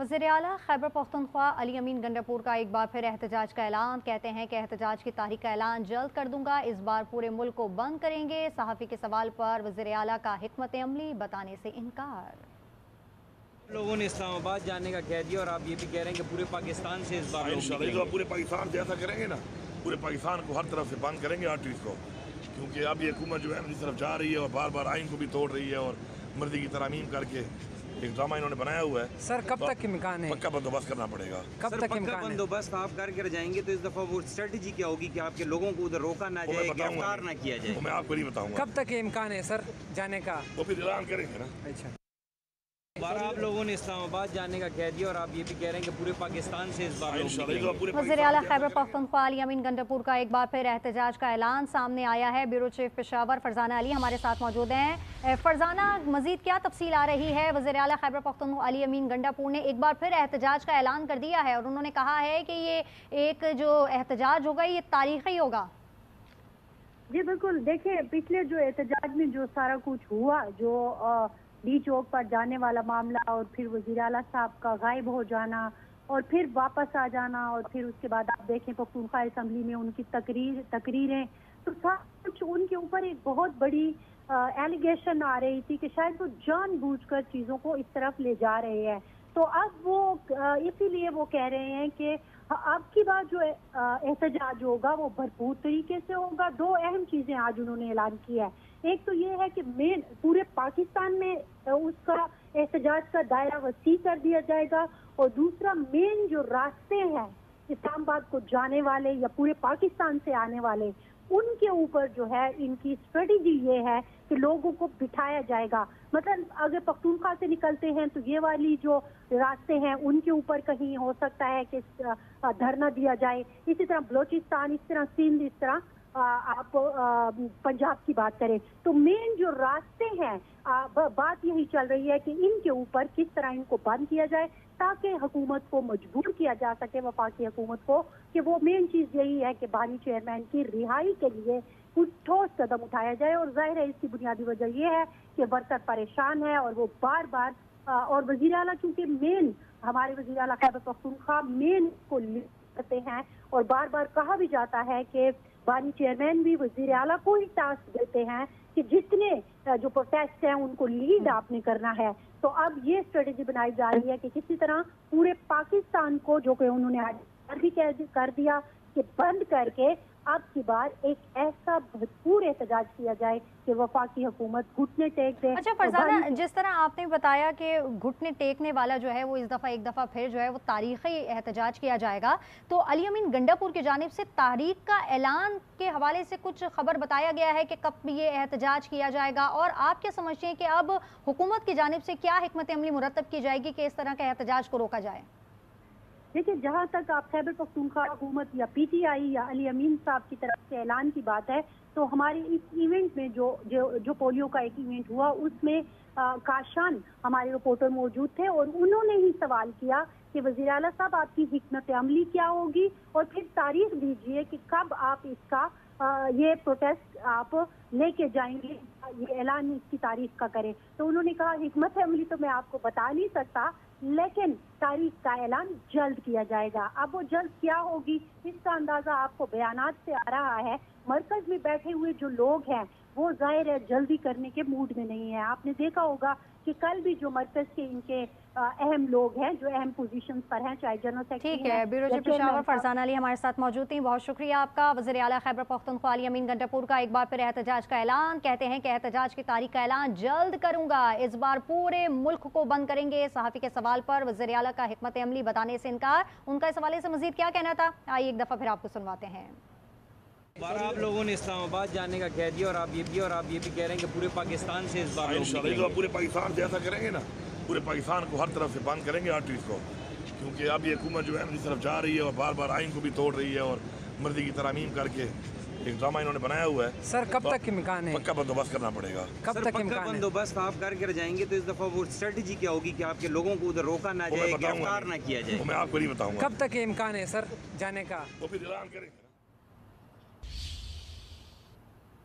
वज़ीर आला खैबर पख्तूनख्वा अली अमीन गंडापुर का एक बार फिर एहतजाज का ऐलान। कहते हैं कि एहतजाज की तारीख का ऐलान जल्द कर दूंगा, इस बार पूरे मुल्क को बंद करेंगे। सहाफ़ी के सवाल पर वज़ीर आला का हिकमत अमली बताने से इनकार। लोगों ने इस्लामाबाद जाने का कह दिया और आप ये भी कह रहे हैं कि पूरे पाकिस्तान से इस बार तो पूरे पाकिस्तान से ऐसा करेंगे ना, पूरे पाकिस्तान को हर तरफ से बंद करेंगे आर्टिस्ट को, क्योंकि अब ये हुकूमत जो है इस तरफ जा रही है और बार बार आइन को भी तोड़ रही है और मर्जी की तरमीम करके एक ड्रामा इन्होंने बनाया हुआ है। सर कब तक इम्कान है? पक्का बंदोबस्त करना पड़ेगा। कब तक इम्कान बंदोबस्त आप करके जाएंगे तो इस दफा वो स्ट्रेटजी क्या होगी कि आपके लोगों को उधर रोका ना जाए, गिरफ्तार ना किया जाए? मैं आपको नहीं बताऊंगा। कब तक इम्कान है सर जाने का? वो फिर ऐलान करेंगे ना। अच्छा, आप लोगों ने इस्लामाबाद जाने का कह दिया और आप ये भी कह रहे हैं कि पूरे पाकिस्तान से इस बार वज़ीर आला खैबर पख्तूनख्वा अली अमीन गंडापुर का एक बार फिर एहतजाज का ऐलान सामने आया है। ब्यूरो चीफ पेशावर फरजाना अली हमारे साथ मौजूद हैं। फरजाना, मजीद क्या तफसील आ रही है? वज़ीर आला खैबर पख्तूनख्वा अली अमीन गंडापुर ने एक बार फिर एहतजाज का ऐलान कर दिया है और उन्होंने कहा है कि ये एक जो एहतजाज होगा ये तारीखी होगा। जी बिल्कुल, देखिए पिछले जो एहतजाज में जो सारा कुछ हुआ, जो डी चौक पर जाने वाला मामला और फिर वज़ीर आला साहब का गायब हो जाना और फिर वापस आ जाना और फिर उसके बाद आप देखें पख्तूनख्वा असम्बली में उनकी तकरीरें, तो सब कुछ उनके ऊपर एक बहुत बड़ी एलिगेशन आ रही थी कि शायद वो जानबूझकर चीज़ों को इस तरफ ले जा रहे हैं। तो अब वो इसीलिए वो कह रहे हैं कि अब की बार जो एहतजाज होगा वो भरपूर तरीके से होगा। दो अहम चीजें आज उन्होंने ऐलान किया है। एक तो ये है कि मेन पूरे पाकिस्तान में उसका एहतजाज का दायरा वसी कर दिया जाएगा और दूसरा मेन जो रास्ते हैं इस्लामाबाद को जाने वाले या पूरे पाकिस्तान से आने वाले, उनके ऊपर जो है इनकी स्ट्रेटेजी ये है कि लोगों को बिठाया जाएगा। मतलब अगर पख्तूनख्वा से निकलते हैं तो ये वाली जो रास्ते हैं उनके ऊपर कहीं हो सकता है कि धरना दिया जाए, इसी तरह बलोचिस्तान, इस तरह सिंध, इस तरह आप पंजाब की बात करें तो मेन जो रास्ते हैं बात यही चल रही है कि इनके ऊपर किस तरह इनको बंद किया जाए ताकि हुकूमत को मजबूर किया जा सके, वफाकी हुकूमत को, कि वो मेन चीज यही है कि बानी चेयरमैन की रिहाई के लिए कुछ ठोस कदम उठाया जाए। और जाहिर है इसकी बुनियादी वजह यह है कि वर्कर परेशान है और वो बार बार और वज़ीर आला क्योंकि मेन हमारे वज़ीर आला खैबर पख्तूनख्वा मेन को करते हैं और बार बार कहा भी जाता है कि बानी चेयरमैन भी वज़ीर आला को ही टास्क देते हैं कि जितने जो प्रोटेस्ट हैं उनको लीड आपने करना है। तो अब ये स्ट्रेटेजी बनाई जा रही है कि किसी तरह पूरे पाकिस्तान को, जो कि उन्होंने आज भी कर दिया कि बंद करके अब की बार एक ऐसा भरपूर एहतजाज किया जाए कि वफाकी हुकूमत घुटने टेक दे। अच्छा फरजाना, जिस तरह आपने बताया कि घुटने टेकने वाला जो है वो इस दफ़ा एक दफ़ा फिर जो है वो तारीखी एहतजाज किया जाएगा, तो अली अमीन गंडापुर की जानिब से तारीख का ऐलान के हवाले से कुछ खबर बताया गया है कि कब ये एहतजाज किया जाएगा? और आप क्या समझते हैं कि अब हुकूमत की जानिब से क्या हिकमत अमली मुरतब की जाएगी कि इस तरह के एहतजाज को रोका जाए? देखिए, जहाँ तक आप खैबर पख्तूनख्वा हुकूमत या PTI या अली अमीन साहब की तरफ से ऐलान की बात है, तो हमारे इस इवेंट में जो पोलियो का एक इवेंट हुआ उसमें काशान हमारे रिपोर्टर मौजूद थे और उन्होंने ही सवाल किया कि वज़ीर आला साहब आपकी हिकमत अमली क्या होगी और फिर तारीख दीजिए कि कब आप इसका ये प्रोटेस्ट आप लेके जाएंगे, ये ऐलान इसकी तारीख का करें। तो उन्होंने कहा हिकमत अमली तो मैं आपको बता नहीं सकता, लेकिन तारीख का ऐलान जल्द किया जाएगा। अब वो जल्द क्या होगी इसका अंदाजा आपको बयानात से आ रहा है। मरकज में बैठे हुए जो लोग हैं वो जाहिर है जल्दी करने के मूड में नहीं है। आपने देखा होगा कि कल भी जो मरकज के इनके अहम लोग हैं जो अहम पोजीशंस पर हैं, चाहे जनरल सेक्रेटरी, ठीक है। ब्यूरो चीफ पेशावर फरजाना अली हमारे साथ मौजूद थी, बहुत शुक्रिया आपका। वज़ीर आला खैबर पख्तूनख्वा अली अमीन गंडापुर का एक बार फिर एहतजाज का ऐलान। कहते हैं कि एहतजाज की तारीख का ऐलान जल्द करूंगा, इस बार पूरे मुल्क को बंद करेंगे। सहाफ़ी के सवाल पर वज़ीर आला का हिकमत अमली बताने से इनकार। उनका इस हवाले से मजीद क्या कहना था, आइए एक दफ़ा फिर आपको सुनवाते हैं। आप लोगों ने इस्लामाबाद जाने का कह दिया और आप ये भी कह रहे हैं कि पूरे पाकिस्तान से इस बार तो पूरे पाकिस्तान से ऐसा करेंगे ना, पूरे पाकिस्तान को हर तरफ से बंद करेंगे आर्टिस्ट को, क्योंकि अब ये हुकूमत जो है इस तरफ जा रही है और बार बार आइन को भी तोड़ रही है और मर्जी की तरमीम करके एक ड्रामा इन्होंने बनाया हुआ है। सर कब तक इम्कान है? पक्का बंदोबस्त करना पड़ेगा। कब तक इम्कान है? बंदोबस्त आप करके जाएंगे तो इस दफा वो स्ट्रेटजी क्या होगी कि आपके लोगों को उधर रोका ना जाए, गिरफ्तार ना किया जाए? मैं आपको नहीं बताऊंगा। कब तक इम्कान है सर जाने का? वो फिर ऐलान करेंगे।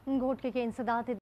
घोटके के इंसदाद